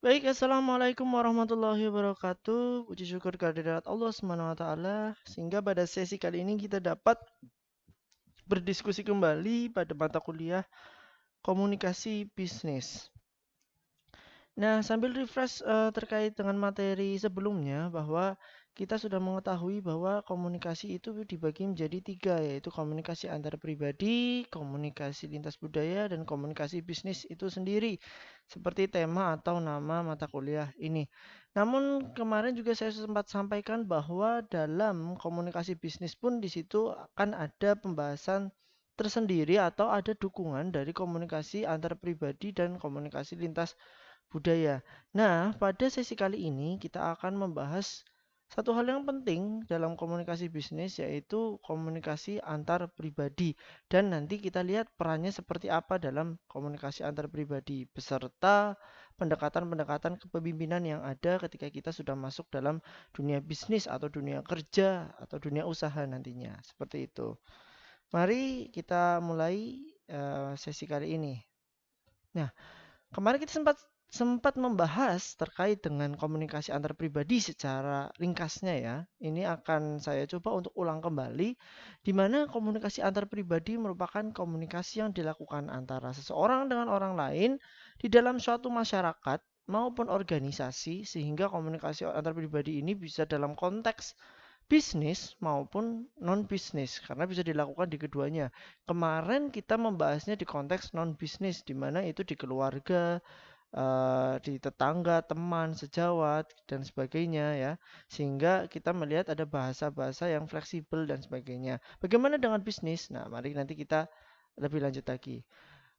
Baik, Assalamualaikum warahmatullahi wabarakatuh. Puji syukur kehadirat Allah Subhanahu wa taala sehingga pada sesi kali ini kita dapat berdiskusi kembali pada mata kuliah komunikasi bisnis. Nah, sambil refresh terkait dengan materi sebelumnya bahwa kita sudah mengetahui bahwa komunikasi itu dibagi menjadi tiga, yaitu komunikasi antar pribadi, komunikasi lintas budaya, dan komunikasi bisnis itu sendiri, seperti tema atau nama mata kuliah ini. Namun kemarin juga saya sempat sampaikan bahwa dalam komunikasi bisnis pun di situ akan ada pembahasan tersendiri atau ada dukungan dari komunikasi antar pribadi dan komunikasi lintas budaya. Nah, pada sesi kali ini kita akan membahas satu hal yang penting dalam komunikasi bisnis yaitu komunikasi antar pribadi dan nanti kita lihat perannya seperti apa dalam komunikasi antar pribadi beserta pendekatan-pendekatan kepemimpinan yang ada ketika kita sudah masuk dalam dunia bisnis atau dunia kerja atau dunia usaha nantinya. Seperti itu. Mari kita mulai sesi kali ini. Nah, kemarin kita sempat sempat membahas terkait dengan komunikasi antar pribadi secara ringkasnya ya. Ini akan saya coba untuk ulang kembali di mana komunikasi antar pribadi merupakan komunikasi yang dilakukan antara seseorang dengan orang lain di dalam suatu masyarakat maupun organisasi sehingga komunikasi antar pribadi ini bisa dalam konteks bisnis maupun non bisnis karena bisa dilakukan di keduanya. Kemarin kita membahasnya di konteks non bisnis di mana itu di keluarga, di tetangga, teman, sejawat dan sebagainya ya. Sehingga kita melihat ada bahasa-bahasa yang fleksibel dan sebagainya. Bagaimana dengan bisnis? Nah, mari nanti kita lebih lanjut lagi.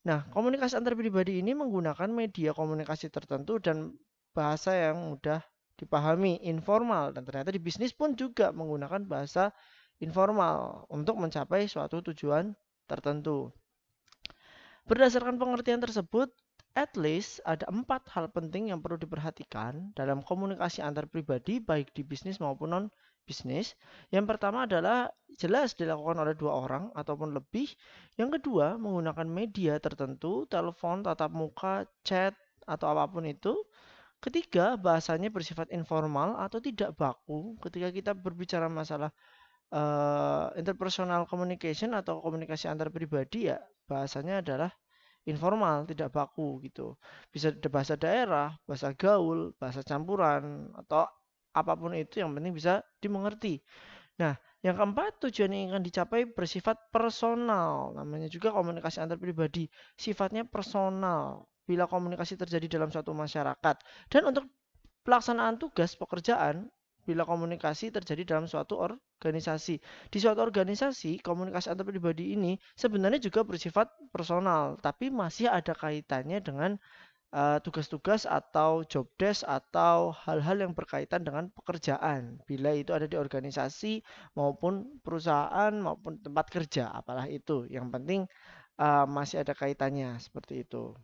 Nah, komunikasi antar pribadi ini menggunakan media komunikasi tertentu dan bahasa yang mudah dipahami, informal. Dan ternyata di bisnis pun juga menggunakan bahasa informal untuk mencapai suatu tujuan tertentu. Berdasarkan pengertian tersebut, at least ada 4 hal penting yang perlu diperhatikan dalam komunikasi antar pribadi baik di bisnis maupun non bisnis. Yang pertama adalah jelas dilakukan oleh 2 orang ataupun lebih. Yang kedua, menggunakan media tertentu, telepon, tatap muka, chat, atau apapun itu. Ketiga, bahasanya bersifat informal atau tidak baku. Ketika kita berbicara masalah interpersonal communication atau komunikasi antar pribadi ya bahasanya adalah informal, tidak baku gitu. Bisa bahasa daerah, bahasa gaul, bahasa campuran, atau apapun itu yang penting bisa dimengerti. Nah, yang keempat, tujuan yang akan dicapai bersifat personal. Namanya juga komunikasi antar pribadi. Sifatnya personal bila komunikasi terjadi dalam suatu masyarakat. Dan untuk pelaksanaan tugas pekerjaan bila komunikasi terjadi dalam suatu organisasi. Di suatu organisasi, komunikasi antar pribadi ini sebenarnya juga bersifat personal, tapi masih ada kaitannya dengan tugas-tugas atau job desk atau hal-hal yang berkaitan dengan pekerjaan. Bila itu ada di organisasi maupun perusahaan maupun tempat kerja, apalah itu. Yang penting masih ada kaitannya seperti itu.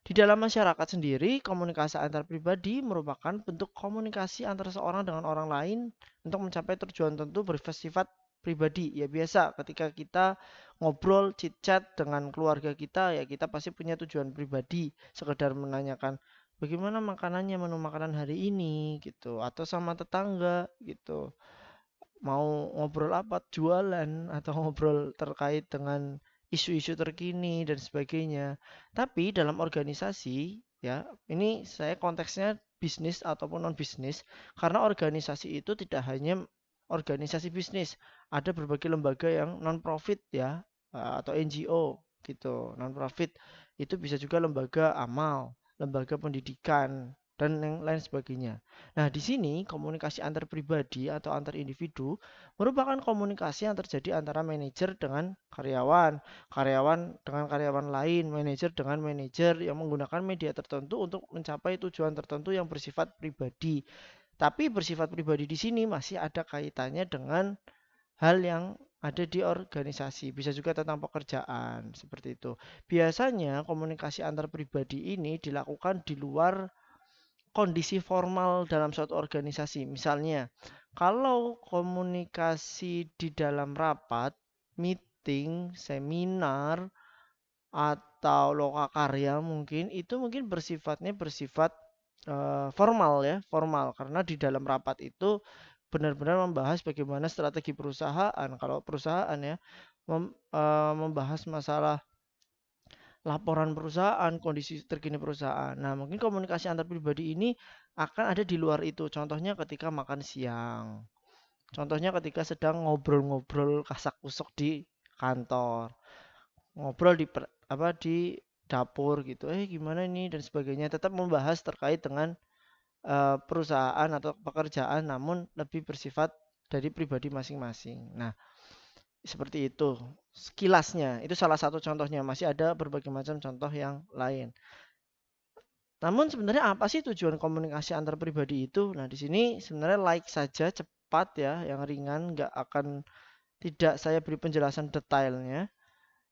Di dalam masyarakat sendiri, komunikasi antar pribadi merupakan bentuk komunikasi antara seorang dengan orang lain untuk mencapai tujuan tentu bersifat pribadi. Ya biasa, ketika kita ngobrol, chit-chat dengan keluarga kita, ya kita pasti punya tujuan pribadi. Sekedar menanyakan bagaimana makanannya, menu makanan hari ini, gitu. Atau sama tetangga, gitu. Mau ngobrol apa, jualan, atau ngobrol terkait dengan isu-isu terkini dan sebagainya. Tapi dalam organisasi, ya, ini saya konteksnya bisnis ataupun non bisnis, karena organisasi itu tidak hanya organisasi bisnis, ada berbagai lembaga yang non profit ya, atau NGO gitu, non profit. Itu bisa juga lembaga amal, lembaga pendidikan dan yang lain sebagainya. Nah, di sini komunikasi antar pribadi atau antar individu merupakan komunikasi yang terjadi antara manajer dengan karyawan, karyawan dengan karyawan lain, manajer dengan manajer yang menggunakan media tertentu untuk mencapai tujuan tertentu yang bersifat pribadi. Tapi bersifat pribadi di sini masih ada kaitannya dengan hal yang ada di organisasi, bisa juga tentang pekerjaan, seperti itu. Biasanya komunikasi antar pribadi ini dilakukan di luar kondisi formal dalam suatu organisasi. Misalnya, kalau komunikasi di dalam rapat, meeting, seminar, atau lokakarya mungkin itu mungkin bersifat formal ya, formal karena di dalam rapat itu benar-benar membahas bagaimana strategi perusahaan. Kalau perusahaan ya membahas masalah laporan perusahaan, kondisi terkini perusahaan. Nah, mungkin komunikasi antar pribadi ini akan ada di luar itu. Contohnya ketika makan siang. Contohnya ketika sedang ngobrol-ngobrol kasak-kusuk di kantor. Ngobrol di dapur gitu. Gimana ini dan sebagainya. Tetap membahas terkait dengan perusahaan atau pekerjaan namun lebih bersifat dari pribadi masing-masing. Nah, seperti itu. Sekilasnya, itu salah satu contohnya. Masih ada berbagai macam contoh yang lain. Namun sebenarnya apa sih tujuan komunikasi antar pribadi itu? Nah, di sini sebenarnya like saja, cepat ya, yang ringan, nggak akan tidak saya beri penjelasan detailnya.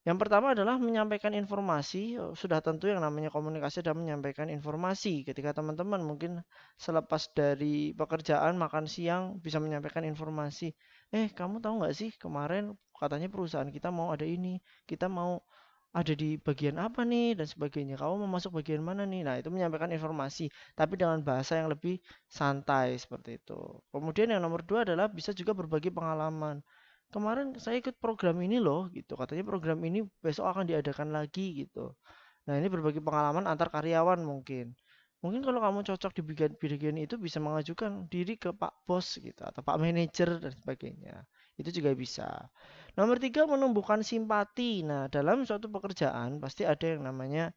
Yang pertama adalah menyampaikan informasi. Sudah tentu yang namanya komunikasi adalah menyampaikan informasi. Ketika teman-teman mungkin selepas dari pekerjaan makan siang bisa menyampaikan informasi. Kamu tahu nggak sih kemarin katanya perusahaan kita mau ada ini, kita mau ada di bagian apa nih dan sebagainya. Kamu mau masuk bagian mana nih? Nah, itu menyampaikan informasi, tapi dengan bahasa yang lebih santai seperti itu. Kemudian yang nomor dua adalah bisa juga berbagi pengalaman. Kemarin saya ikut program ini loh, gitu. Katanya program ini besok akan diadakan lagi, gitu. Nah, ini berbagi pengalaman antar karyawan mungkin. Mungkin kalau kamu cocok di bagian itu bisa mengajukan diri ke Pak Bos gitu atau Pak Manajer dan sebagainya. Itu juga bisa. Nomor tiga, menumbuhkan simpati. Nah, dalam suatu pekerjaan pasti ada yang namanya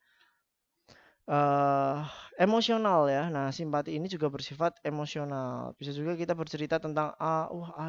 eh emosional ya. Nah, simpati ini juga bersifat emosional. Bisa juga kita bercerita tentang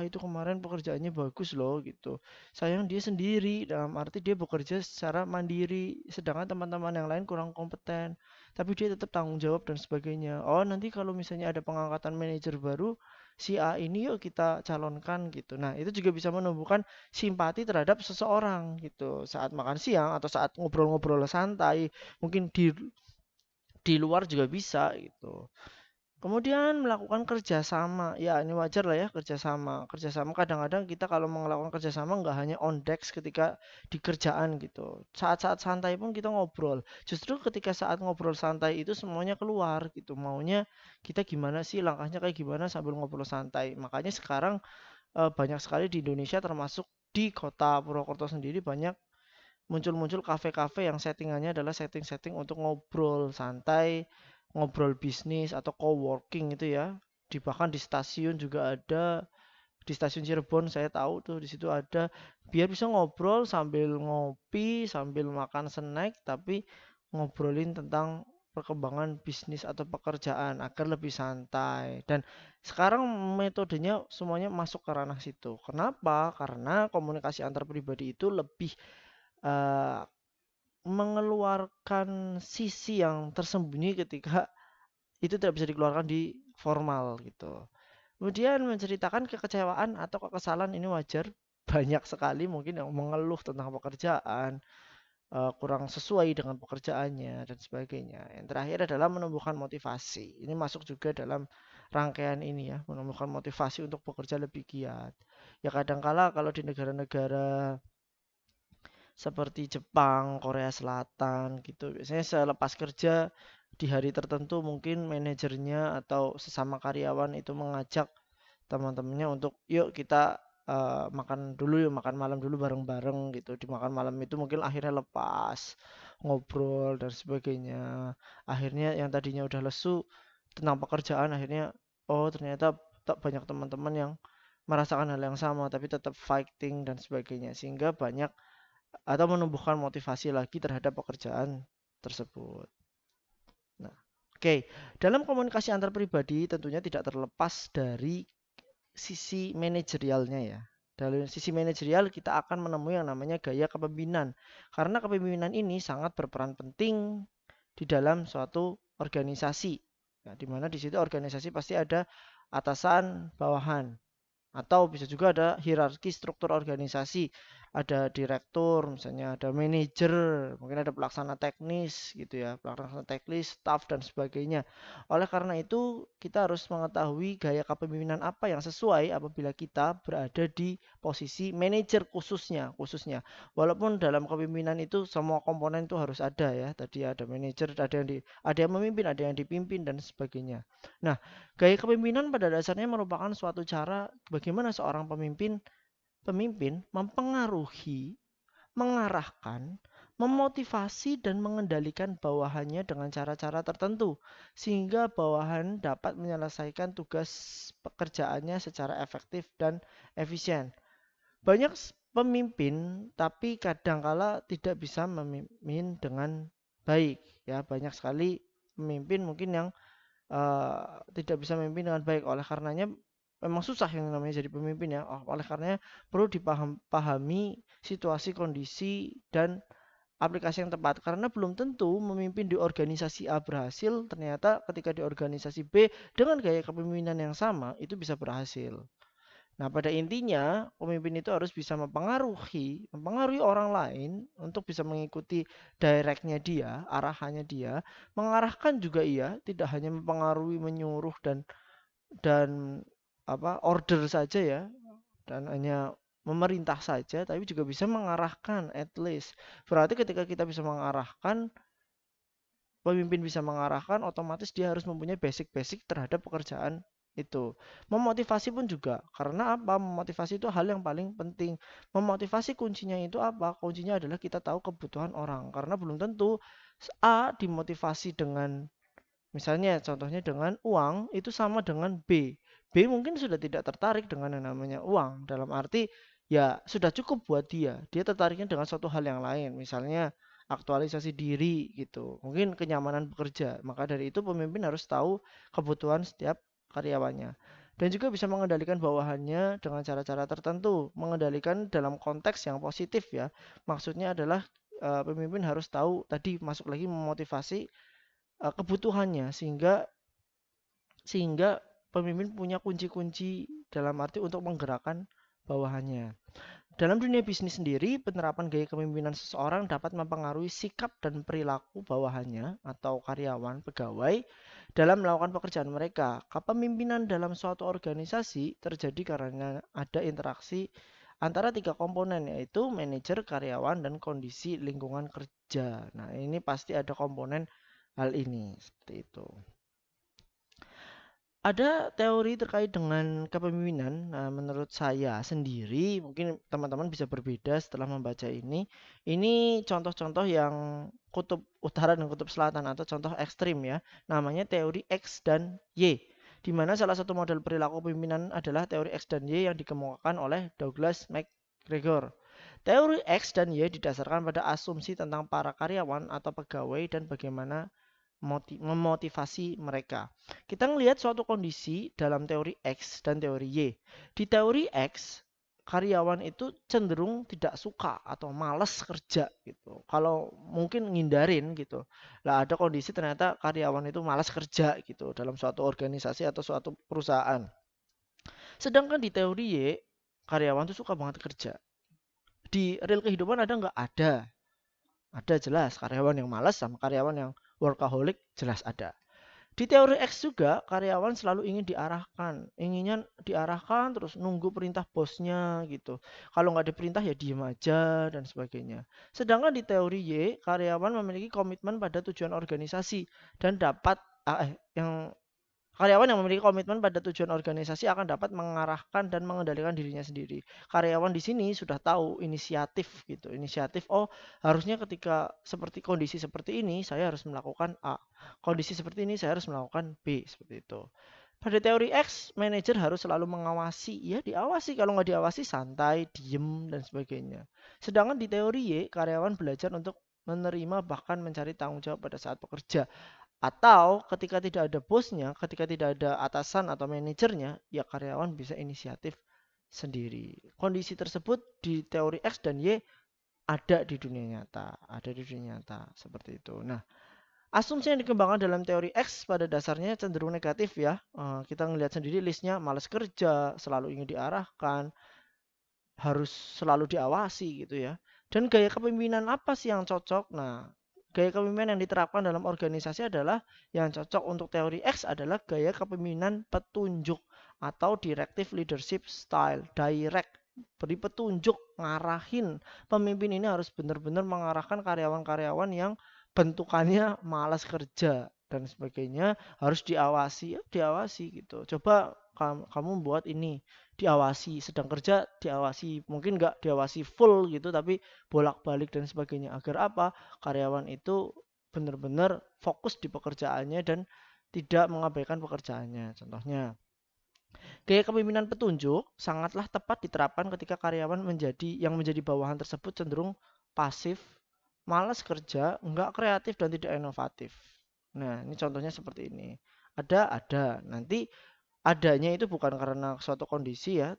itu kemarin pekerjaannya bagus loh gitu. Sayang dia sendiri, dalam arti dia bekerja secara mandiri, sedangkan teman-teman yang lain kurang kompeten. Tapi dia tetap tanggung jawab dan sebagainya. Oh, nanti kalau misalnya ada pengangkatan manajer baru, si A ini yuk kita calonkan gitu. Nah, itu juga bisa menumbuhkan simpati terhadap seseorang gitu. Saat makan siang atau saat ngobrol-ngobrol santai, mungkin di luar juga bisa gitu. Kemudian melakukan kerjasama, ya ini wajar lah ya kerjasama. Kerjasama kadang-kadang kita kalau melakukan kerjasama nggak hanya on desk ketika di kerjaan gitu. Saat-saat santai pun kita ngobrol. Justru ketika saat ngobrol santai itu semuanya keluar gitu. Maunya kita gimana sih, langkahnya kayak gimana sambil ngobrol santai. Makanya sekarang banyak sekali di Indonesia termasuk di kota Purwokerto sendiri banyak muncul-muncul kafe-kafe yang settingannya adalah setting-setting untuk ngobrol santai, ngobrol bisnis atau co-working itu ya. Bahkan di stasiun juga ada, di stasiun Cirebon saya tahu tuh di situ ada, biar bisa ngobrol sambil ngopi, sambil makan snack, tapi ngobrolin tentang perkembangan bisnis atau pekerjaan agar lebih santai. Dan sekarang metodenya semuanya masuk ke ranah situ. Kenapa? Karena komunikasi antar pribadi itu lebih eh, mengeluarkan sisi yang tersembunyi ketika itu tidak bisa dikeluarkan di formal gitu. Kemudian menceritakan kekecewaan atau kekesalan ini wajar. Banyak sekali mungkin yang mengeluh tentang pekerjaan, kurang sesuai dengan pekerjaannya dan sebagainya. Yang terakhir adalah menumbuhkan motivasi. Ini masuk juga dalam rangkaian ini ya, menumbuhkan motivasi untuk bekerja lebih giat. Ya kadangkala kalau di negara-negara seperti Jepang, Korea Selatan gitu. Biasanya selepas kerja di hari tertentu mungkin manajernya atau sesama karyawan itu mengajak teman-temannya untuk yuk kita makan dulu yuk, makan malam dulu bareng-bareng gitu. Di makan malam itu mungkin akhirnya lepas ngobrol dan sebagainya. Akhirnya yang tadinya udah lesu tentang pekerjaan akhirnya ternyata tak banyak teman-teman yang merasakan hal yang sama tapi tetap fighting dan sebagainya sehingga banyak atau menumbuhkan motivasi lagi terhadap pekerjaan tersebut. Nah, oke. Dalam komunikasi antar pribadi tentunya tidak terlepas dari sisi manajerialnya ya. Dari sisi manajerial kita akan menemui yang namanya gaya kepemimpinan. Karena kepemimpinan ini sangat berperan penting di dalam suatu organisasi. Ya, di mana di situ organisasi pasti ada atasan, bawahan. Atau bisa juga ada hierarki struktur organisasi. ada direktur, misalnya ada manajer, mungkin ada pelaksana teknis gitu ya, pelaksana teknis, staff dan sebagainya. Oleh karena itu, kita harus mengetahui gaya kepemimpinan apa yang sesuai apabila kita berada di posisi manajer khususnya. Walaupun dalam kepemimpinan itu semua komponen itu harus ada ya. Tadi ada manajer, ada yang memimpin, ada yang dipimpin dan sebagainya. Nah, gaya kepemimpinan pada dasarnya merupakan suatu cara bagaimana seorang pemimpin mempengaruhi, mengarahkan, memotivasi dan mengendalikan bawahannya dengan cara-cara tertentu sehingga bawahan dapat menyelesaikan tugas pekerjaannya secara efektif dan efisien. Banyak pemimpin tapi kadangkala tidak bisa memimpin dengan baik ya. Banyak sekali pemimpin mungkin yang tidak bisa memimpin dengan baik. Oleh karenanya memang susah yang namanya jadi pemimpin ya. Oleh karenanya perlu dipahami situasi, kondisi, dan aplikasi yang tepat. Karena belum tentu memimpin di organisasi A berhasil, ternyata ketika di organisasi B dengan gaya kepemimpinan yang sama itu bisa berhasil. Nah, pada intinya pemimpin itu harus bisa mempengaruhi orang lain untuk bisa mengikuti directnya dia, arahannya dia, mengarahkan juga iya, tidak hanya mempengaruhi, menyuruh dan order saja ya, dan hanya memerintah saja, tapi juga bisa mengarahkan at least. Berarti ketika kita bisa mengarahkan, pemimpin bisa mengarahkan, otomatis dia harus mempunyai basic-basic terhadap pekerjaan itu. Memotivasi pun juga. Karena apa? Memotivasi itu hal yang paling penting. Memotivasi kuncinya itu apa? Kuncinya adalah kita tahu kebutuhan orang. Karena belum tentu A dimotivasi dengan, misalnya contohnya dengan uang, itu sama dengan B. B mungkin sudah tidak tertarik dengan yang namanya uang. Dalam arti ya sudah cukup buat dia. Dia tertariknya dengan suatu hal yang lain. Misalnya aktualisasi diri gitu. Mungkin kenyamanan bekerja. Maka dari itu pemimpin harus tahu kebutuhan setiap karyawannya. Dan juga bisa mengendalikan bawahannya dengan cara-cara tertentu. Mengendalikan dalam konteks yang positif ya. Maksudnya adalah pemimpin harus tahu tadi masuk lagi memotivasi kebutuhannya sehingga pemimpin punya kunci-kunci dalam arti untuk menggerakkan bawahannya. Dalam dunia bisnis sendiri, penerapan gaya kepemimpinan seseorang dapat mempengaruhi sikap dan perilaku bawahannya atau karyawan pegawai dalam melakukan pekerjaan mereka. Kepemimpinan dalam suatu organisasi terjadi karena ada interaksi antara tiga komponen yaitu manajer, karyawan, dan kondisi lingkungan kerja. Nah, ini pasti ada komponen hal ini seperti itu. Ada teori terkait dengan kepemimpinan. Nah, menurut saya sendiri, mungkin teman-teman bisa berbeda setelah membaca ini. Ini contoh-contoh yang kutub utara dan kutub selatan atau contoh ekstrim ya. Namanya teori X dan Y. Di mana salah satu model perilaku pemimpinan adalah teori X dan Y yang dikemukakan oleh Douglas MacGregor. Teori X dan Y didasarkan pada asumsi tentang para karyawan atau pegawai dan bagaimana memotivasi mereka. Kita melihat suatu kondisi dalam teori X dan teori Y. Di teori X, karyawan itu cenderung tidak suka atau malas kerja gitu. Kalau mungkin ngindarin gitu. Lah ada kondisi ternyata karyawan itu malas kerja gitu dalam suatu organisasi atau suatu perusahaan. Sedangkan di teori Y, karyawan itu suka banget kerja. Di real kehidupan ada nggak? Ada. Ada jelas karyawan yang malas sama karyawan yang workaholic jelas ada. Di teori X juga karyawan selalu ingin diarahkan, inginnya diarahkan terus nunggu perintah bosnya gitu. Kalau nggak diperintah ya diem aja dan sebagainya. Sedangkan di teori Y, karyawan memiliki komitmen pada tujuan organisasi dan dapat yang karyawan yang memiliki komitmen pada tujuan organisasi akan dapat mengarahkan dan mengendalikan dirinya sendiri. Karyawan di sini sudah tahu inisiatif gitu. Inisiatif, oh harusnya ketika seperti kondisi seperti ini saya harus melakukan A. Kondisi seperti ini saya harus melakukan B seperti itu. Pada teori X, manajer harus selalu mengawasi. Ya diawasi, kalau nggak diawasi santai, diem, dan sebagainya. Sedangkan di teori Y, karyawan belajar untuk menerima bahkan mencari tanggung jawab pada saat bekerja. Atau ketika tidak ada bosnya, ketika tidak ada atasan atau manajernya, ya karyawan bisa inisiatif sendiri. Kondisi tersebut di teori X dan Y ada di dunia nyata, seperti itu. Nah, asumsi yang dikembangkan dalam teori X pada dasarnya cenderung negatif ya. Kita ngelihat sendiri listnya malas kerja, selalu ingin diarahkan, harus selalu diawasi gitu ya. Dan gaya kepemimpinan apa sih yang cocok? Nah, gaya kepemimpinan yang diterapkan dalam organisasi adalah yang cocok untuk teori X adalah gaya kepemimpinan petunjuk atau directive leadership style. Direct, beri petunjuk, ngarahin. Pemimpin ini harus benar-benar mengarahkan karyawan-karyawan yang bentukannya malas kerja dan sebagainya, harus diawasi, ya, diawasi gitu. Coba kamu buat ini, diawasi, sedang kerja diawasi, mungkin nggak diawasi full gitu tapi bolak-balik dan sebagainya, agar apa, karyawan itu benar-benar fokus di pekerjaannya dan tidak mengabaikan pekerjaannya. Contohnya, gaya kepemimpinan petunjuk sangatlah tepat diterapkan ketika karyawan menjadi bawahan tersebut cenderung pasif, malas kerja, nggak kreatif dan tidak inovatif. Nah, ini contohnya seperti ini. Ada. Nanti adanya itu bukan karena suatu kondisi ya,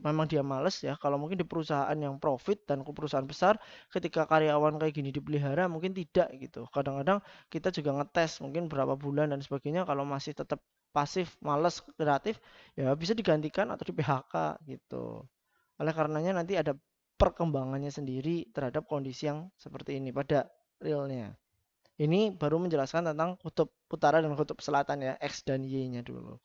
memang dia males ya. Kalau mungkin di perusahaan yang profit dan perusahaan besar, ketika karyawan kayak gini dipelihara mungkin tidak gitu. Kadang-kadang kita juga ngetes mungkin berapa bulan dan sebagainya, kalau masih tetap pasif, males, kreatif, ya bisa digantikan atau di PHK gitu. Oleh karenanya nanti ada perkembangannya sendiri terhadap kondisi yang seperti ini pada realnya. Ini baru menjelaskan tentang kutub utara dan kutub selatan ya, X dan Y-nya dulu.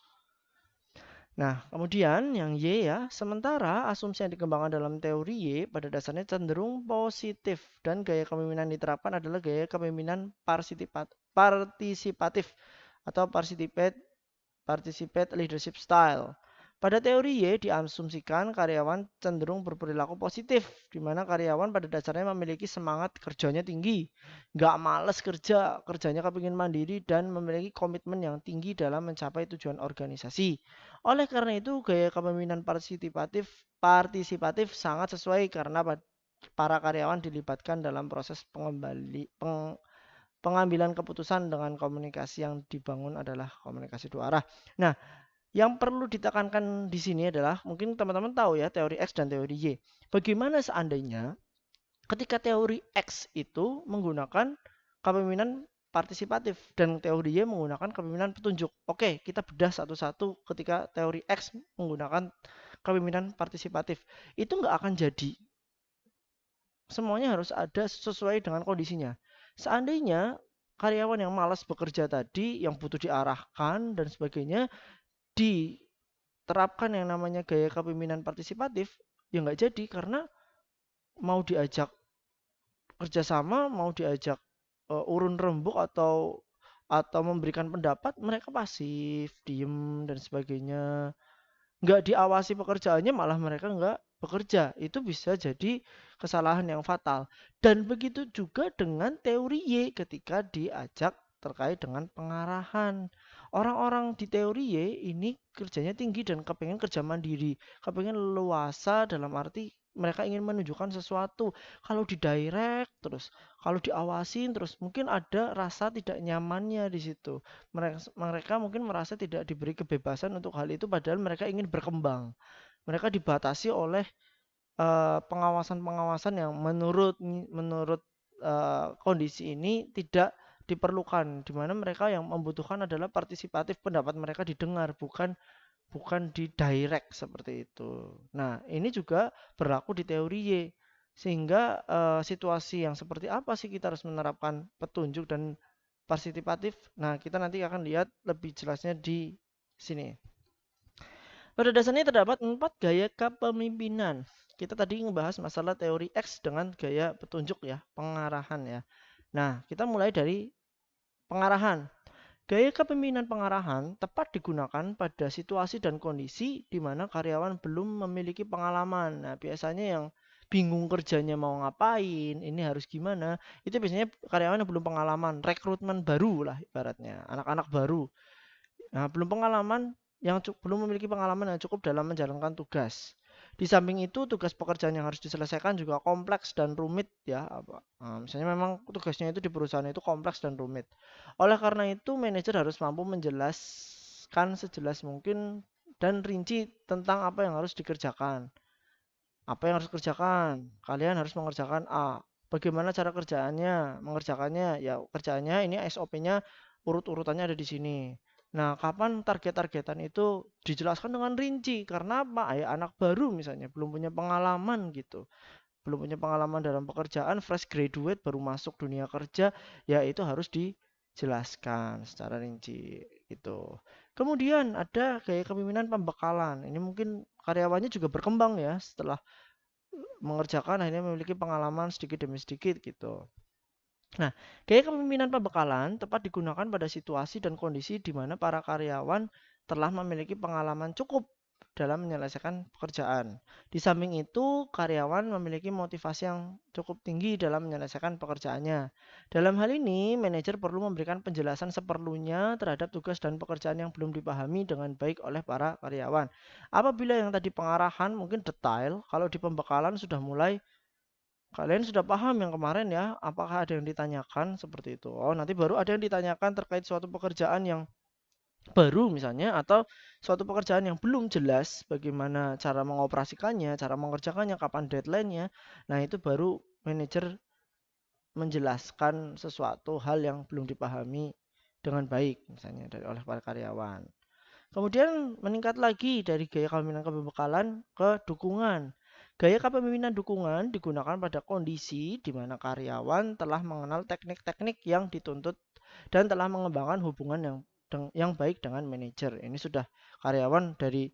Nah, kemudian yang Y ya, sementara asumsi yang dikembangkan dalam teori Y pada dasarnya cenderung positif dan gaya kepemimpinan yang diterapkan adalah gaya kepemimpinan partisipatif atau participate leadership style. Pada teori Y diasumsikan karyawan cenderung berperilaku positif, di mana karyawan pada dasarnya memiliki semangat kerjanya tinggi, nggak males kerja, kerjanya kepingin mandiri, dan memiliki komitmen yang tinggi dalam mencapai tujuan organisasi. Oleh karena itu, gaya kepemimpinan partisipatif sangat sesuai karena para karyawan dilibatkan dalam proses pengambilan keputusan dengan komunikasi yang dibangun adalah komunikasi dua arah. Nah, yang perlu ditekankan di sini adalah mungkin teman-teman tahu ya teori X dan teori Y. Bagaimana seandainya ketika teori X itu menggunakan kepemimpinan partisipatif dan teori Y menggunakan kepemimpinan petunjuk. Oke, kita bedah satu-satu. Ketika teori X menggunakan kepemimpinan partisipatif, itu nggak akan jadi. Semuanya harus ada sesuai dengan kondisinya. Seandainya karyawan yang malas bekerja tadi, yang butuh diarahkan dan sebagainya, diterapkan yang namanya gaya kepemimpinan partisipatif, ya nggak jadi karena mau diajak kerjasama, mau diajak urun rembuk atau memberikan pendapat, mereka pasif, diem dan sebagainya. Nggak diawasi pekerjaannya, malah mereka nggak bekerja. Itu bisa jadi kesalahan yang fatal. Dan begitu juga dengan teori Y ketika diajak terkait dengan pengarahan. Orang-orang di teori Y ini kerjanya tinggi dan kepengen kerja mandiri, kepengen leluasa dalam arti mereka ingin menunjukkan sesuatu. Kalau di direct terus, kalau diawasin terus, mungkin ada rasa tidak nyamannya di situ. Mereka mungkin merasa tidak diberi kebebasan untuk hal itu, padahal mereka ingin berkembang. Mereka dibatasi oleh pengawasan-pengawasan yang menurut kondisi ini tidak diperlukan, di mana mereka yang membutuhkan adalah partisipatif, pendapat mereka didengar, bukan di direct seperti itu. Nah, ini juga berlaku di teori Y. Sehingga situasi yang seperti apa sih kita harus menerapkan petunjuk dan partisipatif? Nah, kita nanti akan lihat lebih jelasnya di sini. Pada dasarnya terdapat 4 gaya kepemimpinan. Kita tadi membahas masalah teori X dengan gaya petunjuk ya, pengarahan ya. Nah, kita mulai dari pengarahan. Gaya kepemimpinan pengarahan tepat digunakan pada situasi dan kondisi di mana karyawan belum memiliki pengalaman. Nah, biasanya yang bingung kerjanya mau ngapain, ini harus gimana, itu biasanya karyawan yang belum pengalaman, rekrutmen baru lah ibaratnya, anak-anak baru. Nah, belum memiliki pengalaman yang cukup dalam menjalankan tugas. Di samping itu, tugas pekerjaan yang harus diselesaikan juga kompleks dan rumit ya. Misalnya memang tugasnya itu di perusahaan itu kompleks dan rumit. Oleh karena itu, manajer harus mampu menjelaskan sejelas mungkin dan rinci tentang apa yang harus dikerjakan. Apa yang harus dikerjakan? Kalian harus mengerjakan A. Bagaimana cara kerjaannya? Mengerjakannya, ya kerjaannya ini SOP-nya urut-urutannya ada di sini. Nah, kapan target-targetan itu dijelaskan dengan rinci? Karena apa? Anak baru misalnya belum punya pengalaman gitu, belum punya pengalaman dalam pekerjaan, fresh graduate baru masuk dunia kerja, ya itu harus dijelaskan secara rinci gitu. Kemudian ada gaya kepemimpinan pembekalan. Ini mungkin karyawannya juga berkembang ya setelah mengerjakan akhirnya memiliki pengalaman sedikit demi sedikit gitu. Nah, gaya kepemimpinan pembekalan tepat digunakan pada situasi dan kondisi di mana para karyawan telah memiliki pengalaman cukup dalam menyelesaikan pekerjaan. Di samping itu, karyawan memiliki motivasi yang cukup tinggi dalam menyelesaikan pekerjaannya. Dalam hal ini, manajer perlu memberikan penjelasan seperlunya terhadap tugas dan pekerjaan yang belum dipahami dengan baik oleh para karyawan. Apabila yang tadi pengarahan mungkin detail, kalau di pembekalan sudah mulai kalian sudah paham yang kemarin ya, apakah ada yang ditanyakan seperti itu? Oh, nanti baru ada yang ditanyakan terkait suatu pekerjaan yang baru misalnya atau suatu pekerjaan yang belum jelas bagaimana cara mengoperasikannya, cara mengerjakannya, kapan deadline-nya. Nah, itu baru manajer menjelaskan sesuatu hal yang belum dipahami dengan baik misalnya oleh para karyawan. Kemudian meningkat lagi dari gaya kepemimpinan kepembekalan ke dukungan. Gaya kepemimpinan dukungan digunakan pada kondisi di mana karyawan telah mengenal teknik-teknik yang dituntut dan telah mengembangkan hubungan yang baik dengan manajer. Ini sudah karyawan dari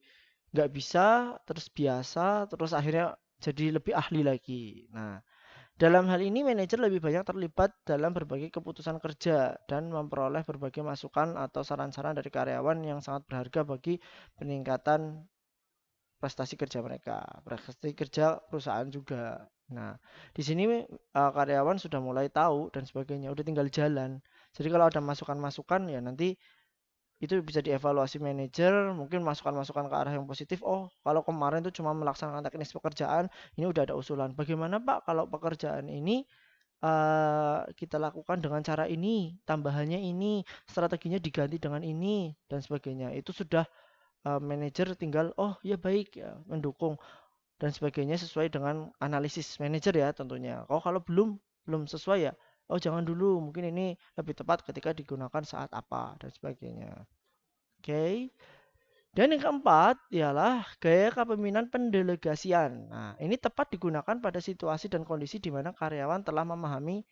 nggak bisa, terus biasa, terus akhirnya jadi lebih ahli lagi. Nah, dalam hal ini, manajer lebih banyak terlibat dalam berbagai keputusan kerja dan memperoleh berbagai masukan atau saran-saran dari karyawan yang sangat berharga bagi peningkatan prestasi kerja mereka, prestasi kerja perusahaan juga. Nah, di sini karyawan sudah mulai tahu dan sebagainya, udah tinggal jalan. Jadi kalau ada masukan-masukan ya nanti itu bisa dievaluasi manajer, mungkin masukan-masukan ke arah yang positif. Oh, kalau kemarin itu cuma melaksanakan teknis pekerjaan, ini udah ada usulan. Bagaimana Pak kalau pekerjaan ini kita lakukan dengan cara ini, tambahannya ini, strateginya diganti dengan ini dan sebagainya. Itu sudah manajer tinggal oh ya baik ya mendukung dan sebagainya sesuai dengan analisis manajer ya tentunya. Oh kalau belum sesuai ya oh jangan dulu, mungkin ini lebih tepat ketika digunakan saat apa dan sebagainya. Oke. Okay. Dan yang keempat ialah gaya kepemimpinan pendelegasian. Nah, ini tepat digunakan pada situasi dan kondisi di mana karyawan telah memahami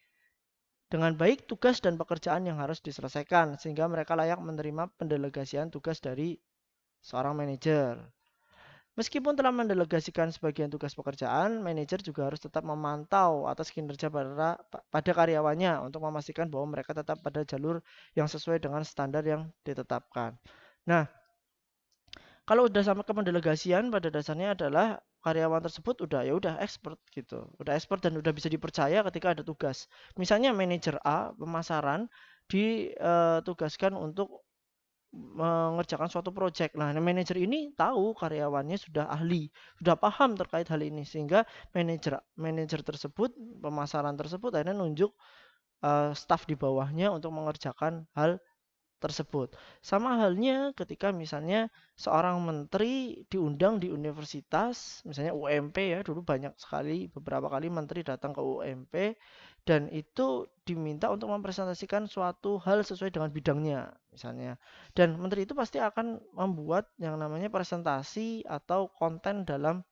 dengan baik tugas dan pekerjaan yang harus diselesaikan, sehingga mereka layak menerima pendelegasian tugas dari seorang manajer. Meskipun telah mendelegasikan sebagian tugas pekerjaan, manajer juga harus tetap memantau atas kinerja pada karyawannya untuk memastikan bahwa mereka tetap pada jalur yang sesuai dengan standar yang ditetapkan. Nah, kalau udah sampai ke pendelegasian pada dasarnya adalah karyawan tersebut udah ya udah expert gitu. Udah expert dan udah bisa dipercaya ketika ada tugas. Misalnya manajer A pemasaran ditugaskan untuk mengerjakan suatu project. Nah, manajer ini tahu karyawannya sudah ahli, sudah paham terkait hal ini sehingga manajer tersebut, pemasaran tersebut akhirnya nunjuk staff di bawahnya untuk mengerjakan hal tersebut. Sama halnya ketika misalnya seorang menteri diundang di universitas, misalnya UMP ya, dulu banyak sekali beberapa kali menteri datang ke UMP dan itu diminta untuk mempresentasikan suatu hal sesuai dengan bidangnya misalnya. Dan menteri itu pasti akan membuat yang namanya presentasi atau konten dalam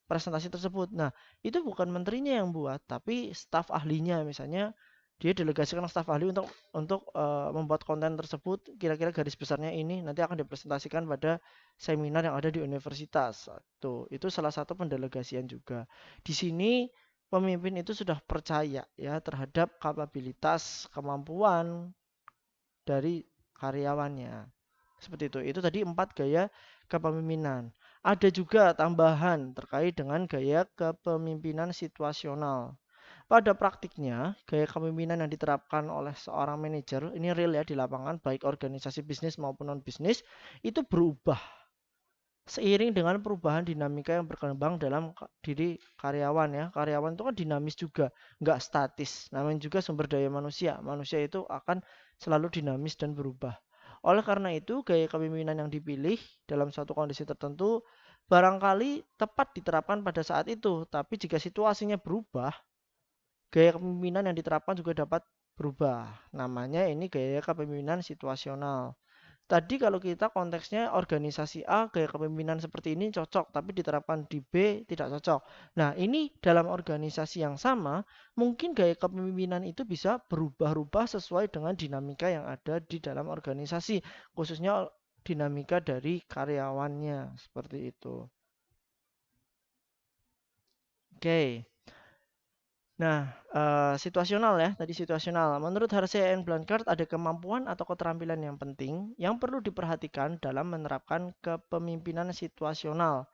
presentasi tersebut. Nah, itu bukan menterinya yang buat, tapi staf ahlinya misalnya dia delegasikan staf ahli untuk membuat konten tersebut. Kira-kira garis besarnya ini nanti akan dipresentasikan pada seminar yang ada di universitas. Tuh, itu salah satu pendelegasian juga. Di sini pemimpin itu sudah percaya ya terhadap kapabilitas, kemampuan dari karyawannya. Seperti itu. Itu tadi 4 gaya kepemimpinan. Ada juga tambahan terkait dengan gaya kepemimpinan situasional. Pada praktiknya, gaya kepemimpinan yang diterapkan oleh seorang manajer, ini real ya di lapangan, baik organisasi bisnis maupun non-bisnis, itu berubah seiring dengan perubahan dinamika yang berkembang dalam diri karyawan ya. Karyawan itu kan dinamis juga, nggak statis. Namanya juga sumber daya manusia. Manusia itu akan selalu dinamis dan berubah. Oleh karena itu, gaya kepemimpinan yang dipilih dalam suatu kondisi tertentu barangkali tepat diterapkan pada saat itu. Tapi jika situasinya berubah, gaya kepemimpinan yang diterapkan juga dapat berubah. Namanya ini gaya kepemimpinan situasional. Tadi kalau kita konteksnya organisasi A, gaya kepemimpinan seperti ini cocok, tapi diterapkan di B tidak cocok. Nah, ini dalam organisasi yang sama, mungkin gaya kepemimpinan itu bisa berubah-ubah sesuai dengan dinamika yang ada di dalam organisasi, khususnya dinamika dari karyawannya, seperti itu. Oke. Nah, situasional ya, tadi situasional. Menurut Harsey and Blanchard ada kemampuan atau keterampilan yang penting yang perlu diperhatikan dalam menerapkan kepemimpinan situasional.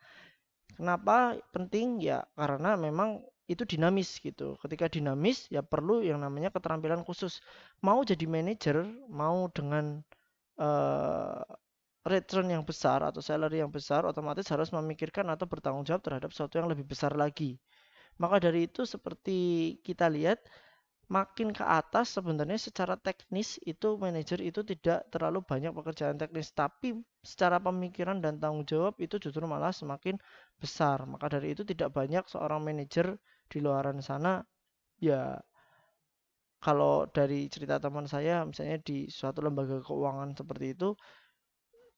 Kenapa penting? Ya, karena memang itu dinamis gitu. Ketika dinamis, ya perlu yang namanya keterampilan khusus. Mau jadi manajer, mau dengan eh, return yang besar atau salary yang besar, otomatis harus memikirkan atau bertanggung jawab terhadap sesuatu yang lebih besar lagi. Maka dari itu seperti kita lihat makin ke atas sebenarnya secara teknis itu manajer itu tidak terlalu banyak pekerjaan teknis, tapi secara pemikiran dan tanggung jawab itu justru malah semakin besar. Maka dari itu tidak banyak seorang manajer di luaran sana ya, kalau dari cerita teman saya misalnya di suatu lembaga keuangan seperti itu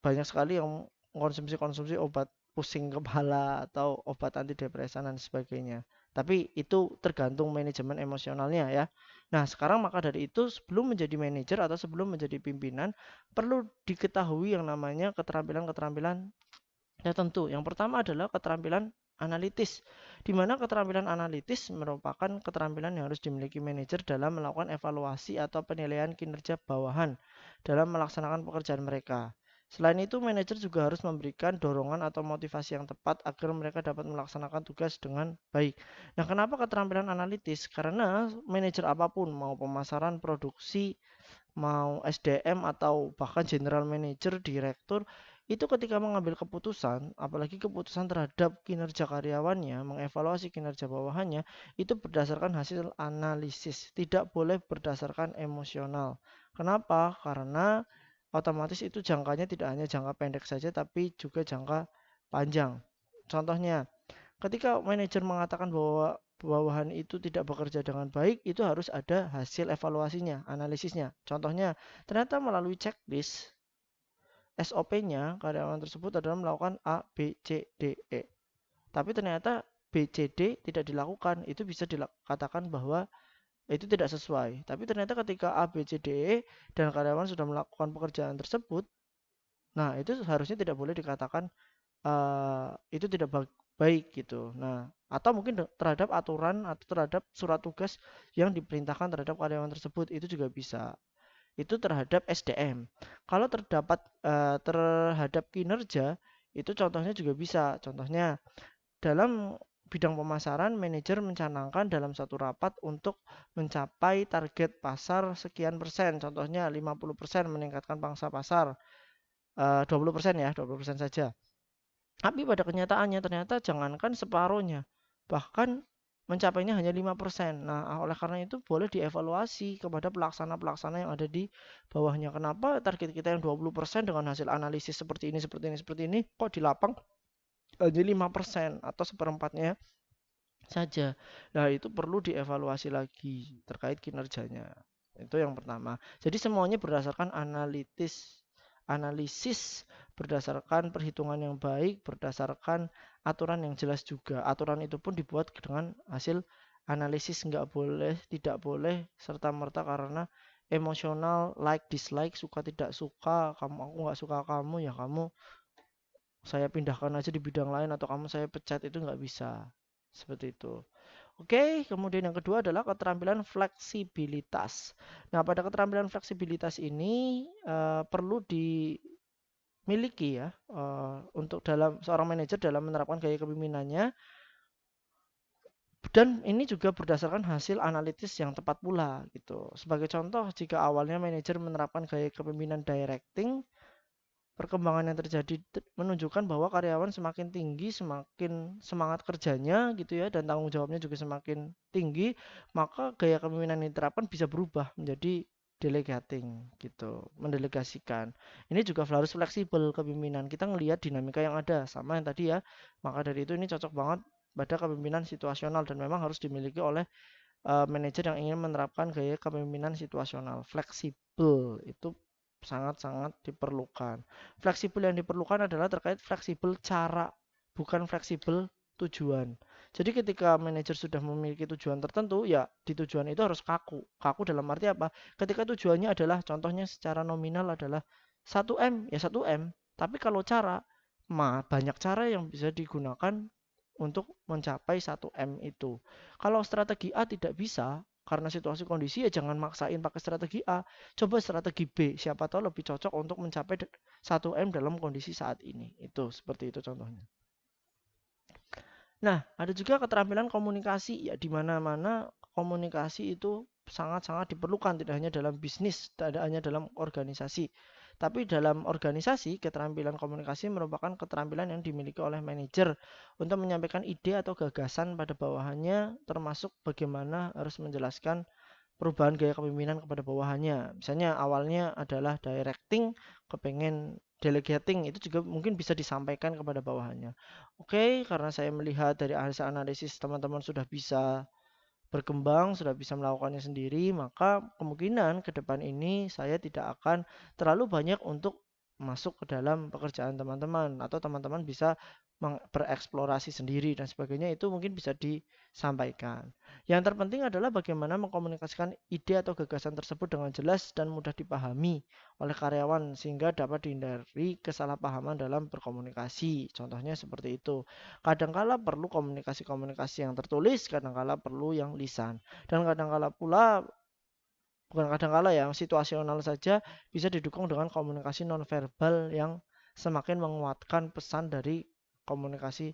banyak sekali yang konsumsi-konsumsi obat pusing kepala atau obat antidepresan dan sebagainya. Tapi itu tergantung manajemen emosionalnya ya. Nah, sekarang maka dari itu sebelum menjadi manajer atau sebelum menjadi pimpinan perlu diketahui yang namanya keterampilan-keterampilan tertentu. Yang pertama adalah keterampilan analitis, di mana keterampilan analitis merupakan keterampilan yang harus dimiliki manajer dalam melakukan evaluasi atau penilaian kinerja bawahan dalam melaksanakan pekerjaan mereka. Selain itu, manajer juga harus memberikan dorongan atau motivasi yang tepat agar mereka dapat melaksanakan tugas dengan baik. Nah, kenapa keterampilan analitis? Karena manajer apapun, mau pemasaran, produksi, mau SDM atau bahkan general manager, direktur, itu ketika mengambil keputusan, apalagi keputusan terhadap kinerja karyawannya, mengevaluasi kinerja bawahannya, itu berdasarkan hasil analisis, tidak boleh berdasarkan emosional. Kenapa? Karena otomatis itu jangkanya tidak hanya jangka pendek saja, tapi juga jangka panjang. Contohnya, ketika manajer mengatakan bahwa bawahan itu tidak bekerja dengan baik, itu harus ada hasil evaluasinya, analisisnya. Contohnya, ternyata melalui checklist SOP-nya karyawan tersebut adalah melakukan A, B, C, D, E. Tapi ternyata B, C, D tidak dilakukan. Itu bisa dikatakan bahwa itu tidak sesuai. Tapi ternyata ketika A, B, C, D, E dan karyawan sudah melakukan pekerjaan tersebut, nah itu harusnya tidak boleh dikatakan itu tidak baik gitu. Nah, atau mungkin terhadap aturan atau terhadap surat tugas yang diperintahkan terhadap karyawan tersebut itu juga bisa. Itu terhadap SDM. Kalau terhadap kinerja itu contohnya juga bisa. Contohnya dalam bidang pemasaran, manajer mencanangkan dalam satu rapat untuk mencapai target pasar sekian persen. Contohnya 50% meningkatkan pangsa pasar. 20% ya, 20% saja. Tapi pada kenyataannya ternyata jangankan separuhnya, bahkan mencapainya hanya 5%. Nah, oleh karena itu boleh dievaluasi kepada pelaksana-pelaksana yang ada di bawahnya. Kenapa target kita yang 20% dengan hasil analisis seperti ini, seperti ini, seperti ini, kok di lapang hanya 5% atau seperempatnya saja. Nah, itu perlu dievaluasi lagi terkait kinerjanya. Itu yang pertama. Jadi semuanya berdasarkan analisis berdasarkan perhitungan yang baik, berdasarkan aturan yang jelas juga. Aturan itu pun dibuat dengan hasil analisis, nggak boleh, tidak boleh serta-merta karena emosional, like, dislike, suka tidak suka, aku nggak suka kamu, ya kamu saya pindahkan aja di bidang lain atau kamu saya pecat, itu nggak bisa. Seperti itu. Oke, kemudian yang kedua adalah keterampilan fleksibilitas. Nah, pada keterampilan fleksibilitas ini perlu dimiliki ya untuk dalam seorang manajer dalam menerapkan gaya kepemimpinannya, dan ini juga berdasarkan hasil analitis yang tepat pula gitu. Sebagai contoh, jika awalnya manajer menerapkan gaya kepemimpinan directing, perkembangan yang terjadi menunjukkan bahwa karyawan semakin tinggi, semakin semangat kerjanya gitu ya, dan tanggung jawabnya juga semakin tinggi, maka gaya kepemimpinan yang diterapkan bisa berubah menjadi delegating gitu, mendelegasikan. Ini juga harus fleksibel kepemimpinan. Kita ngelihat dinamika yang ada sama yang tadi ya. Maka dari itu ini cocok banget pada kepemimpinan situasional dan memang harus dimiliki oleh manajer yang ingin menerapkan gaya kepemimpinan situasional. Fleksibel itu sangat-sangat diperlukan. Fleksibel yang diperlukan adalah terkait fleksibel cara, bukan fleksibel tujuan. Jadi ketika manajer sudah memiliki tujuan tertentu, ya di tujuan itu harus kaku. Kaku dalam arti apa? Ketika tujuannya adalah, contohnya secara nominal adalah 1M, ya 1M. Tapi kalau cara, banyak cara yang bisa digunakan untuk mencapai 1M itu. Kalau strategi A tidak bisa, karena situasi kondisi, ya jangan maksain pakai strategi A. Coba strategi B, siapa tahu lebih cocok untuk mencapai 1M dalam kondisi saat ini. Itu seperti itu contohnya. Nah, ada juga keterampilan komunikasi, ya di mana-mana komunikasi itu sangat-sangat diperlukan, tidak hanya dalam bisnis, tidak hanya dalam organisasi. Tapi dalam organisasi, keterampilan komunikasi merupakan keterampilan yang dimiliki oleh manajer untuk menyampaikan ide atau gagasan pada bawahannya, termasuk bagaimana harus menjelaskan perubahan gaya kepemimpinan kepada bawahannya. Misalnya awalnya adalah directing, kepengen delegating, itu juga mungkin bisa disampaikan kepada bawahannya. Oke, karena saya melihat dari hasil analisis teman-teman sudah bisa berkembang, sudah bisa melakukannya sendiri, maka kemungkinan ke depan ini saya tidak akan terlalu banyak untuk masuk ke dalam pekerjaan teman-teman, atau teman-teman bisa bereksplorasi sendiri dan sebagainya, itu mungkin bisa disampaikan. Yang terpenting adalah bagaimana mengkomunikasikan ide atau gagasan tersebut dengan jelas dan mudah dipahami oleh karyawan sehingga dapat dihindari kesalahpahaman dalam berkomunikasi. Contohnya seperti itu. Kadangkala perlu komunikasi-komunikasi yang tertulis, kadangkala perlu yang lisan. Dan kadangkala pula, bukan kadangkala ya, situasional saja bisa didukung dengan komunikasi nonverbal yang semakin menguatkan pesan dari komunikasi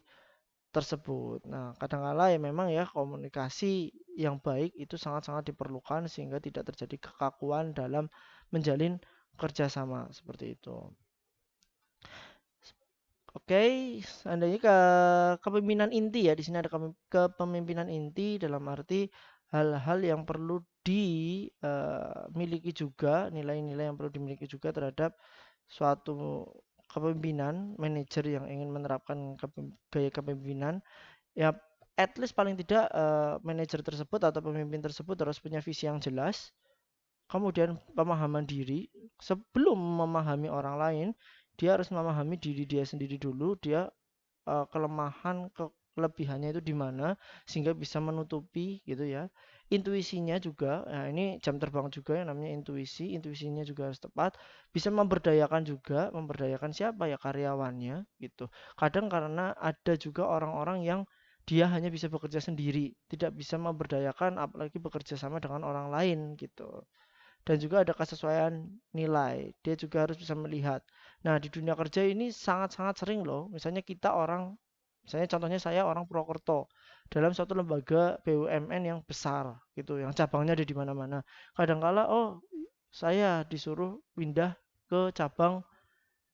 tersebut. Nah, kadangkala ya memang ya komunikasi yang baik itu sangat-sangat diperlukan sehingga tidak terjadi kekakuan dalam menjalin kerjasama seperti itu. Oke, seandainya kepemimpinan inti ya, di sini ada kepemimpinan inti dalam arti hal-hal yang perlu dimiliki juga, nilai-nilai yang perlu dimiliki juga terhadap suatu kepemimpinan, manajer yang ingin menerapkan gaya kepemimpinan, ya at least paling tidak manajer tersebut atau pemimpin tersebut harus punya visi yang jelas, kemudian pemahaman diri. Sebelum memahami orang lain, dia harus memahami diri dia sendiri dulu, dia kelemahan, kelebihannya itu di mana sehingga bisa menutupi gitu ya. Intuisinya juga, nah ini jam terbang juga yang namanya intuisi, intuisinya juga harus tepat, bisa memberdayakan juga, memberdayakan siapa ya, karyawannya gitu. Kadang karena ada juga orang-orang yang dia hanya bisa bekerja sendiri, tidak bisa memberdayakan apalagi bekerja sama dengan orang lain gitu. Dan juga ada kesesuaian nilai. Dia juga harus bisa melihat. Nah, di dunia kerja ini sangat-sangat sering loh. Misalnya kita orang, misalnya contohnya saya orang Purwokerto dalam suatu lembaga BUMN yang besar gitu, yang cabangnya ada di mana-mana. Kadangkala oh saya disuruh pindah ke cabang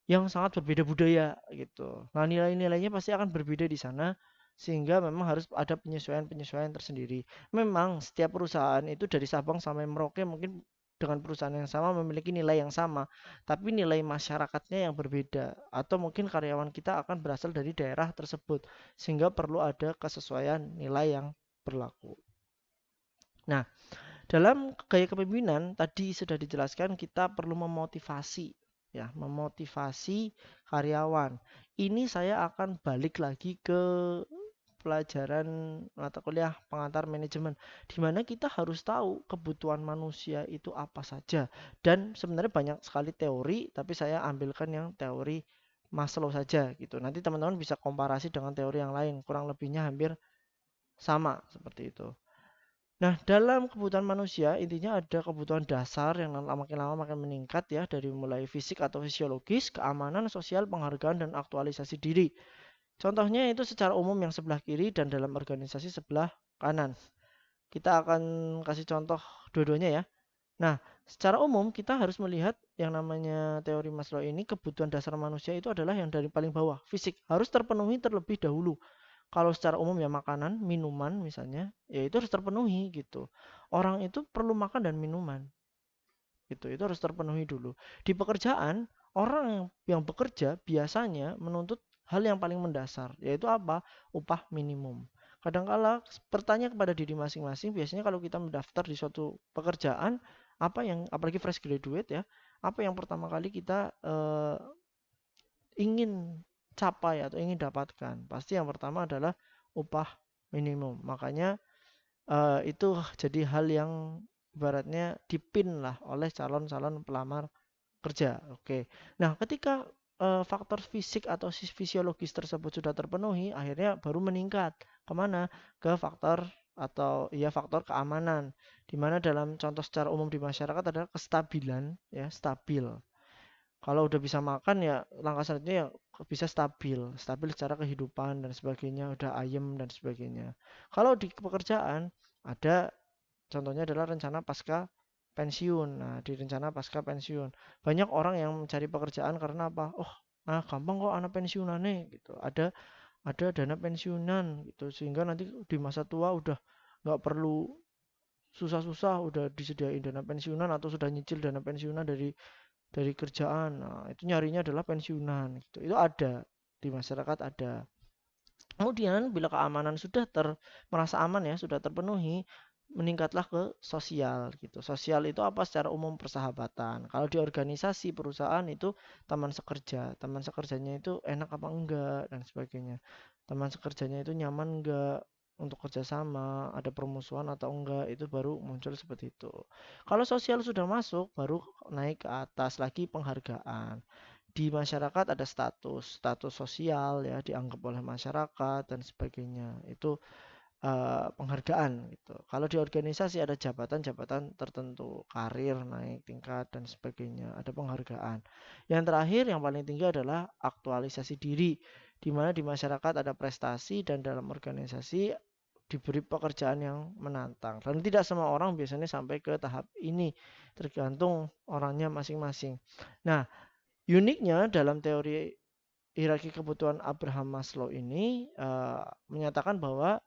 yang sangat berbeda budaya gitu. Nah, nilai-nilainya pasti akan berbeda di sana sehingga memang harus ada penyesuaian-penyesuaian tersendiri. Memang setiap perusahaan itu dari Sabang sampai Merauke mungkin dengan perusahaan yang sama memiliki nilai yang sama, tapi nilai masyarakatnya yang berbeda atau mungkin karyawan kita akan berasal dari daerah tersebut sehingga perlu ada kesesuaian nilai yang berlaku. Nah, dalam gaya kepemimpinan tadi sudah dijelaskan kita perlu memotivasi ya, memotivasi karyawan. Ini saya akan balik lagi ke pelajaran mata kuliah pengantar manajemen di mana kita harus tahu kebutuhan manusia itu apa saja. Dan sebenarnya banyak sekali teori, tapi saya ambilkan yang teori Maslow saja gitu. Nanti teman-teman bisa komparasi dengan teori yang lain, kurang lebihnya hampir sama seperti itu. Nah, dalam kebutuhan manusia, intinya ada kebutuhan dasar yang makin lama makin meningkat ya, dari mulai fisik atau fisiologis, keamanan, sosial, penghargaan, dan aktualisasi diri. Contohnya itu secara umum yang sebelah kiri dan dalam organisasi sebelah kanan. Kita akan kasih contoh dua-duanya ya. Nah, secara umum kita harus melihat yang namanya teori Maslow ini, kebutuhan dasar manusia itu adalah yang dari paling bawah, fisik, harus terpenuhi terlebih dahulu. Kalau secara umum ya makanan, minuman misalnya, ya itu harus terpenuhi gitu. Orang itu perlu makan dan minuman. Gitu, itu harus terpenuhi dulu. Di pekerjaan, orang yang bekerja biasanya menuntut hal yang paling mendasar, yaitu apa? Upah minimum. Kadangkala bertanya kepada diri masing-masing, biasanya kalau kita mendaftar di suatu pekerjaan, apa yang apalagi fresh graduate ya, apa yang pertama kali kita ingin capai atau ingin dapatkan? Pasti yang pertama adalah upah minimum. Makanya itu jadi hal yang ibaratnya dipin lah oleh calon-calon pelamar kerja. Oke. Nah, ketika faktor fisik atau fisiologis tersebut sudah terpenuhi, akhirnya baru meningkat kemana? Ke faktor atau ya faktor keamanan, di mana dalam contoh secara umum di masyarakat adalah kestabilan, ya stabil. Kalau udah bisa makan ya langkah selanjutnya ya bisa stabil, stabil secara kehidupan dan sebagainya, udah ayem dan sebagainya. Kalau di pekerjaan ada contohnya adalah rencana pasca pensiun. Nah, di rencana pasca pensiun, banyak orang yang mencari pekerjaan karena apa? Oh, gampang kok anak pensiunannya gitu. Ada dana pensiunan gitu, sehingga nanti di masa tua udah nggak perlu susah-susah, udah disediain dana pensiunan atau sudah nyicil dana pensiunan dari kerjaan. Nah, itu nyarinya adalah pensiunan gitu. Itu ada di masyarakat ada. Kemudian bila keamanan sudah merasa aman ya, sudah terpenuhi, meningkatlah ke sosial gitu. Sosial itu apa? Secara umum persahabatan. Kalau di organisasi perusahaan itu teman sekerja, teman sekerjanya itu enak apa enggak dan sebagainya. Teman sekerjanya itu nyaman enggak untuk kerjasama, ada permusuhan atau enggak, itu baru muncul seperti itu. Kalau sosial sudah masuk, baru naik ke atas lagi penghargaan. Di masyarakat ada status sosial ya, dianggap oleh masyarakat dan sebagainya. Itu penghargaan gitu. Kalau di organisasi ada jabatan-jabatan tertentu, karir naik tingkat dan sebagainya, ada penghargaan. Yang terakhir yang paling tinggi adalah aktualisasi diri, di mana di masyarakat ada prestasi dan dalam organisasi diberi pekerjaan yang menantang. Dan tidak semua orang biasanya sampai ke tahap ini, tergantung orangnya masing-masing. Nah, uniknya dalam teori hierarki kebutuhan Abraham Maslow ini menyatakan bahwa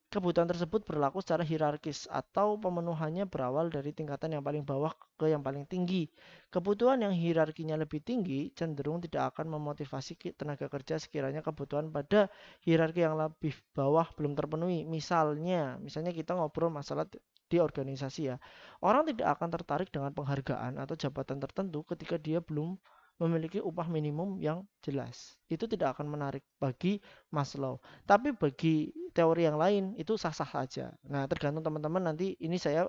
kebutuhan tersebut berlaku secara hierarkis atau pemenuhannya berawal dari tingkatan yang paling bawah ke yang paling tinggi. Kebutuhan yang hierarkinya lebih tinggi cenderung tidak akan memotivasi tenaga kerja sekiranya kebutuhan pada hierarki yang lebih bawah belum terpenuhi. Misalnya kita ngobrol masalah di organisasi ya. Orang tidak akan tertarik dengan penghargaan atau jabatan tertentu ketika dia belum memiliki upah minimum yang jelas. Itu tidak akan menarik bagi Maslow. Tapi bagi teori yang lain itu sah-sah saja. Nah, tergantung teman-teman nanti ini saya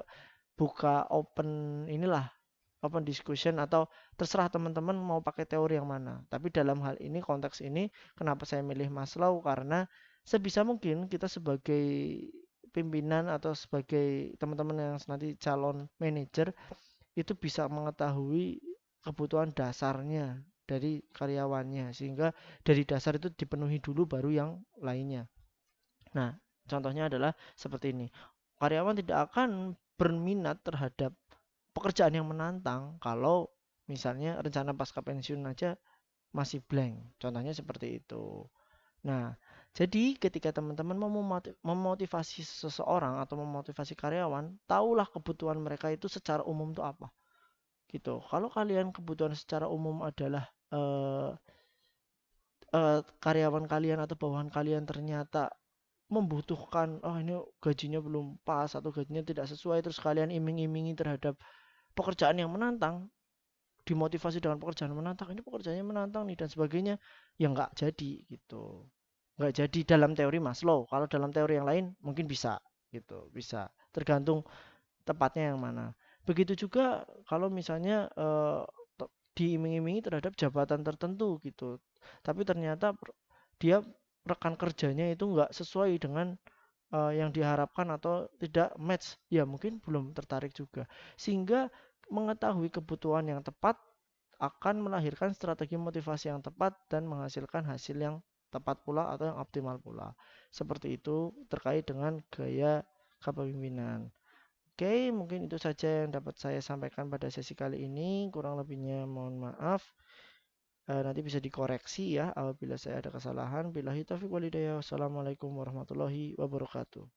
buka open discussion atau terserah teman-teman mau pakai teori yang mana. Tapi dalam hal ini konteks ini kenapa saya milih Maslow karena sebisa mungkin kita sebagai pimpinan atau sebagai teman-teman yang nanti calon manajer itu bisa mengetahui kebutuhan dasarnya dari karyawannya sehingga dari dasar itu dipenuhi dulu baru yang lainnya. Nah, contohnya adalah seperti ini. Karyawan tidak akan berminat terhadap pekerjaan yang menantang kalau misalnya rencana pasca pensiun aja masih blank. Contohnya seperti itu. Nah, jadi ketika teman-teman mau memotivasi seseorang atau memotivasi karyawan, tahulah kebutuhan mereka itu secara umum itu apa. Gitu. Kalau kalian kebutuhan secara umum adalah karyawan kalian atau bawahan kalian ternyata membutuhkan, oh ini gajinya belum pas atau gajinya tidak sesuai, terus kalian iming-imingi terhadap pekerjaan yang menantang, dimotivasi dengan pekerjaan menantang, ini pekerjaannya menantang nih dan sebagainya, ya nggak jadi gitu. Nggak jadi dalam teori Maslow. Kalau dalam teori yang lain mungkin bisa gitu, bisa. Tergantung tepatnya yang mana. Begitu juga kalau misalnya diiming-imingi terhadap jabatan tertentu gitu. Tapi ternyata dia rekan kerjanya itu nggak sesuai dengan yang diharapkan atau tidak match, ya mungkin belum tertarik juga. Sehingga mengetahui kebutuhan yang tepat akan melahirkan strategi motivasi yang tepat dan menghasilkan hasil yang tepat pula atau yang optimal pula. Seperti itu terkait dengan gaya kepemimpinan. Oke, mungkin itu saja yang dapat saya sampaikan pada sesi kali ini. Kurang lebihnya mohon maaf. Nanti bisa dikoreksi ya apabila saya ada kesalahan. Billahi taufiq walhidayah. Wassalamualaikum warahmatullahi wabarakatuh.